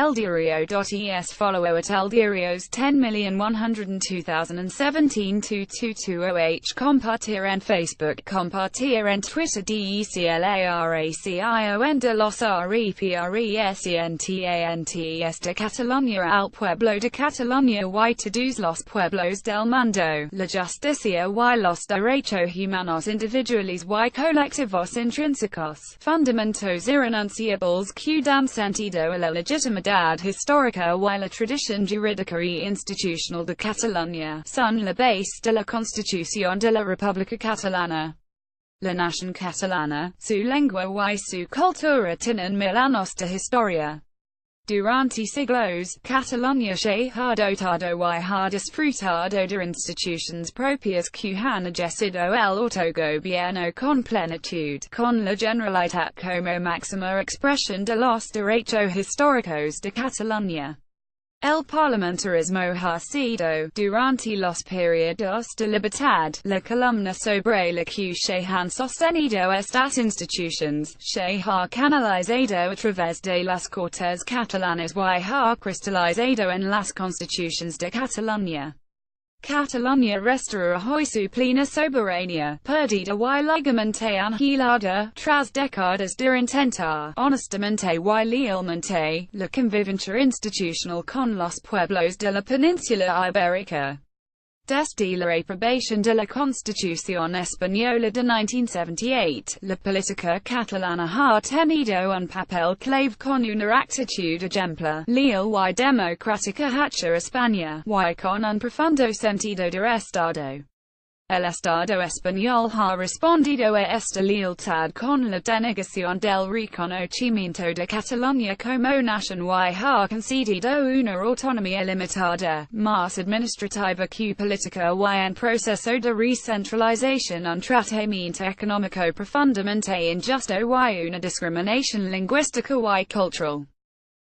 eldiario.es. Follow at eldiarios 10,102,017 Compartir en Facebook, compartir en Twitter, declaración de los representantes de Cataluña al pueblo de Cataluña y todos los pueblos del mundo, la justicia y los derechos humanos individuales y colectivos intrínsecos, fundamentos irrenunciables que dan sentido a la legitimidad histórica y la tradición jurídica y institucional de Cataluña, son la base de la Constitución de la República Catalana. La nación catalana, su lengua y su cultura tienen mil años de historia. Durante siglos, Cataluña se ha dotado y ha disfrutado de instituciones propias que han ejercido el autogobierno con plenitud, con la Generalitat como máxima expresión de los derechos históricos de Cataluña. El parlamentarismo ha sido, durante los periodos de libertad, la columna sobre la que se han sostenido estas instituciones, se ha canalizado a través de las Cortes catalanas y ha cristalizado en las constituciones de Cataluña. Cataluña restaura hoy su plena soberanía, perdida y legalmente anihilada, tras décadas de intentar, honestamente y lealmente, la convivencia institucional con los pueblos de la península ibérica. Desde la aprobación de la Constitución Española de 1978, la política catalana ha tenido un papel clave con una actitud ejemplar, leal y democrática hacia España, y con un profundo sentido de Estado. El Estado español ha respondido a esta lealtad con la denegación del reconocimiento de Cataluña como nación y ha concedido una autonomía limitada, más administrativa que política y en proceso de recentralización, un tratamiento económico profundamente injusto y una discriminación lingüística y cultural.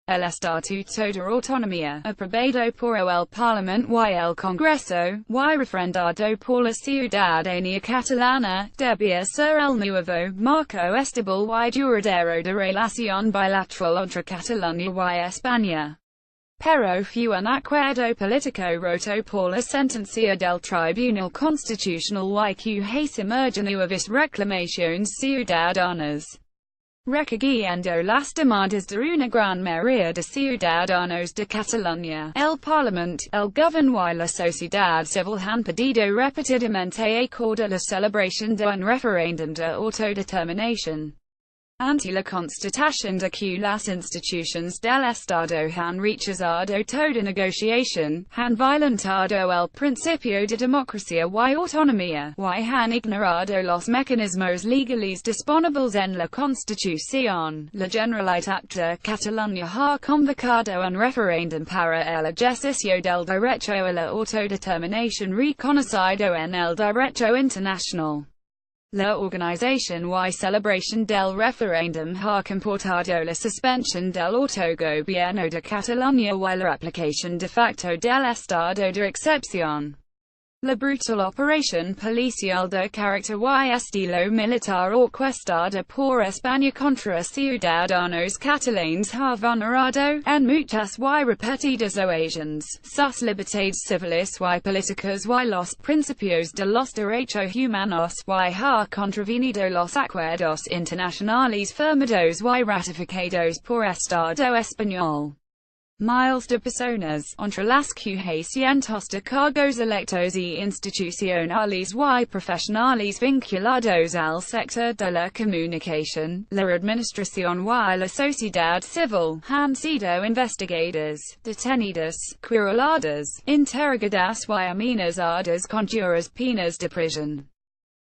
El Estatuto de Autonomía, aprobado por el Parlament y el Congreso, y refrendado por la ciudadanía catalana, debía ser el nuevo marco estable y duradero de relación bilateral entre Cataluña y España. Pero fue un acuerdo político roto por la sentencia del Tribunal Constitucional y que se nuevas reclamaciones ciudadanas. Recogiendo las demandas de una gran mayoría de ciudadanos de Cataluña, el Parlament, el Gobierno y la sociedad civil han pedido repetidamente acordar la celebración de un referéndum de autodeterminación. Ante la constatación de que las instituciones del Estado han rechazado toda negociación, han violentado el principio de democracia y autonomía, y han ignorado los mecanismos legales disponibles en la Constitución, la Generalitat de Cataluña ha convocado un referéndum para el ejercicio del derecho a la autodeterminación reconocido en el derecho internacional. La organización y celebración del referéndum ha comportado la suspensión del autogobierno de Cataluña y la aplicación de facto del estado de excepción. La brutal operación policial de carácter y estilo militar orquestada por España contra ciudadanos catalanes ha vulnerado, en muchas y repetidas ocasiones, sus libertades civiles y políticas y los principios de los derechos humanos, y ha contravenido los acuerdos internacionales firmados y ratificados por Estado español. Miles de personas, entre las que cientos de cargos electos y institucionales y profesionales vinculados al sector de la comunicación, la administración y la sociedad civil, han sido investigadas, detenidas, quereladas, interrogadas y amenazadas con duras penas de prisión.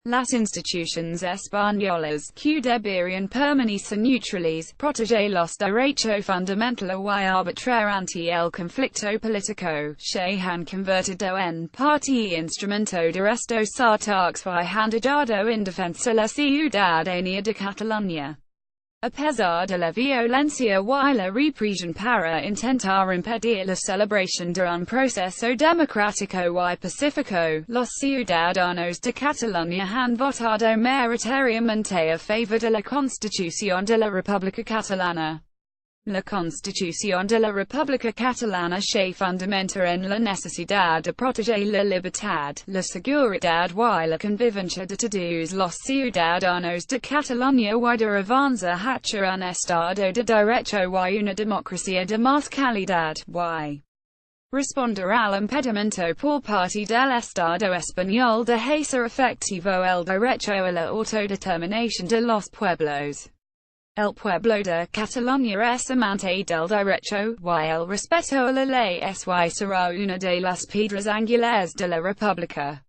Las instituciones españolas, que deberían permanecer neutrales, proteger los derechos fundamentales y arbitrar ante el conflicto político, se han convertido en parte y instrumento de estos ataques y han dado indefensa la ciudadanía de Cataluña. A pesar de la violencia y la represión para intentar impedir la celebración de un proceso democrático y pacífico, los ciudadanos de Cataluña han votado mayoritariamente a favor de la Constitución de la República Catalana. La Constitución de la República Catalana se fundamenta en la necesidad de proteger la libertad, la seguridad y la convivencia de todos los ciudadanos de Cataluña y de avanzar hacia un Estado de Derecho y una democracia de más calidad, y responder al impedimento por parte del Estado español de hacer efectivo el derecho a la autodeterminación de los pueblos. El pueblo de Cataluña es amante del derecho, y el respeto a la ley y será una de las piedras angulares de la República.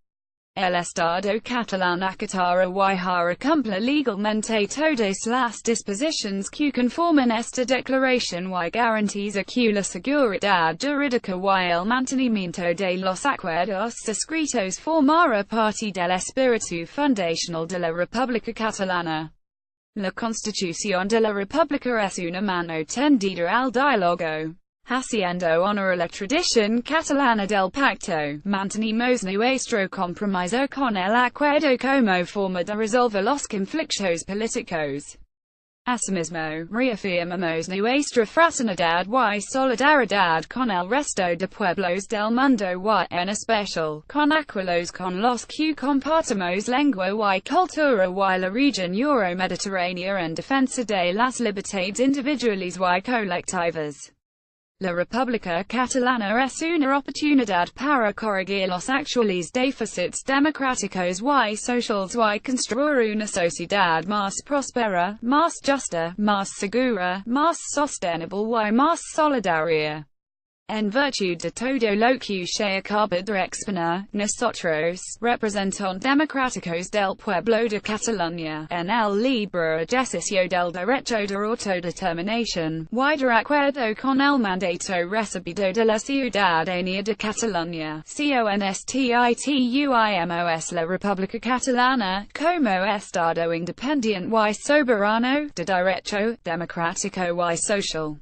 El Estado catalán acatará y hará cumplir legalmente todas las disposiciones que conforman esta declaración y garantiza que la seguridad jurídica y el mantenimiento de los acuerdos suscritos formará parte del espíritu fundacional de la República Catalana. La Constitución de la República es una mano tendida al diálogo. Haciendo honor a la tradición catalana del pacto, mantenemos nuestro compromiso con el acuerdo como forma de resolver los conflictos políticos. Asimismo, reafirmamos nuestra fraternidad y solidaridad con el resto de pueblos del mundo y, en especial, con aquellos con los que compartimos lengua y cultura y la región euro-mediterránea en defensa de las libertades individuales y colectivas. La República Catalana es una oportunidad para corregir los actuales déficits democráticos y sociales y construir una sociedad más próspera, más justa, más segura, más sostenible y más solidaria. En virtud de todo lo que se acaba de exponer, nosotros, representantes democráticos del pueblo de Cataluña, en el libre ejercicio del derecho de autodeterminación, y de acuerdo con el mandato recibido de la ciudadanía de Cataluña, constituimos la República Catalana, como Estado independiente y soberano, de derecho, democrático y social.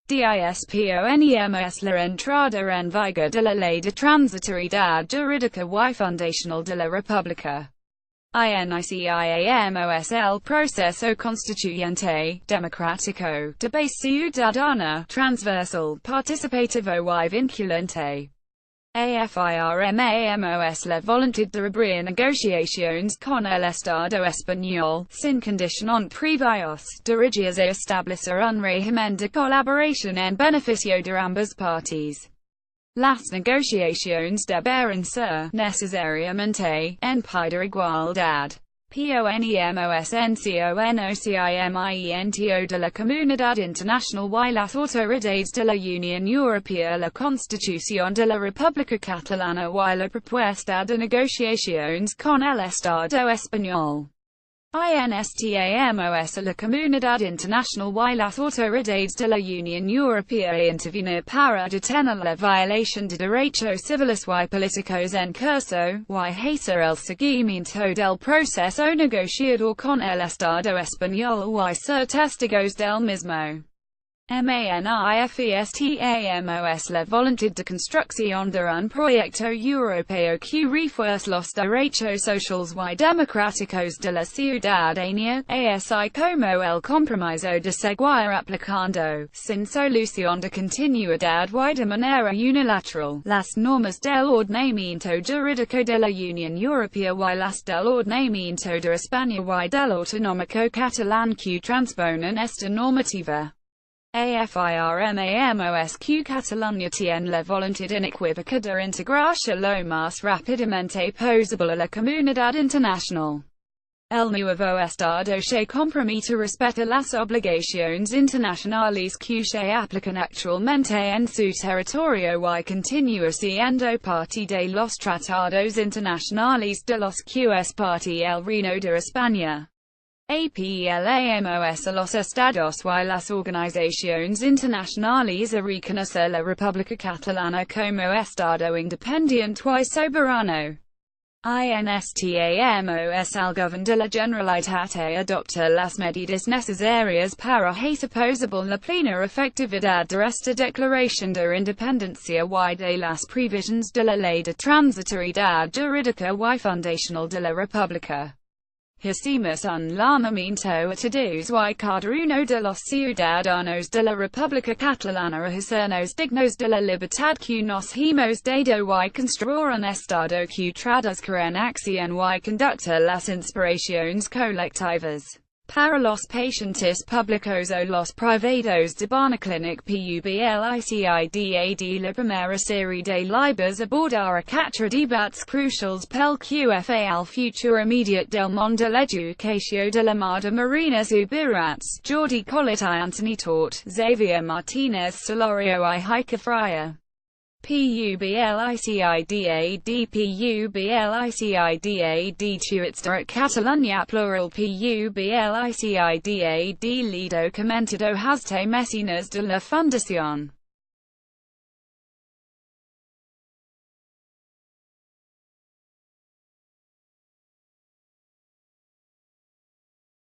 Disponemos la entrada en vigor de la Ley de Transitoriedad Jurídica y Fundacional de la República. Iniciamos el proceso constituyente, democrático, de base ciudadana, transversal, participativo y vinculante. Afirmamos la voluntad de abrir negociaciones con el Estado español, sin condición previos, dirigidas a establecer un régimen de colaboración en beneficio de ambas partes. Las negociaciones deberán ser, necesariamente, en pie de igualdad. Ponemos en conocimiento de la comunidad internacional y las autoridades de la Unión Europea la Constitución de la República Catalana y la propuesta de negociaciones con el Estado español. Instamos a la comunidad internacional y las autoridades de la Unión Europea a intervenir para detener la violación de derechos civiles y políticos en curso, y hacer el seguimiento del proceso negociador con el Estado español y ser testigos del mismo. Manifestamos la voluntad de construcción de un proyecto europeo que refuerce los derechos sociales y democráticos de la ciudadanía, así como el compromiso de seguir aplicando, sin solución de continuidad y de manera unilateral, las normas del ordenamiento jurídico de la Unión Europea y las del ordenamiento de España y del autonómico catalán que transponen esta normativa. Afirmamos que Cataluña tiene la voluntad inequívoca de integrarse lo más rápidamente posible a la comunidad internacional. El nuevo Estado se compromete a respetar las obligaciones internacionales que se aplican actualmente en su territorio y continúa siendo parte de los tratados internacionales de los que es parte el Reino de España. Apelamos a los estados y las organizaciones internacionales a reconocer la República Catalana como Estado independiente y soberano. Instamos al Gobierno de la Generalitat a adoptar las medidas necesarias para hacer posible la plena efectividad de esta declaración de independencia y de las previsiones de la Ley de Transitoriedad Jurídica y Fundacional de la República. Hicimos un llamamiento a todos y cada uno de los ciudadanos de la República Catalana a hacernos dignos de la libertad que nos hemos dado y construir un estado que traduzca en acción y conducta las inspiraciones colectivas. Para los pacientes públicos o los privados de Barnaclinic publicidad la primera serie de libros abordará quatre debats crucials pel QFA al futuro immediate del món de l'educació de la Marta Marina Zubirats, Jordi Collet y Anthony Tort, Xavier Martinez Solorio y Heike Freyer. Publicidad tuitsta at Catalunya plural publicidad lido comentado haste mesinas de la Fundación.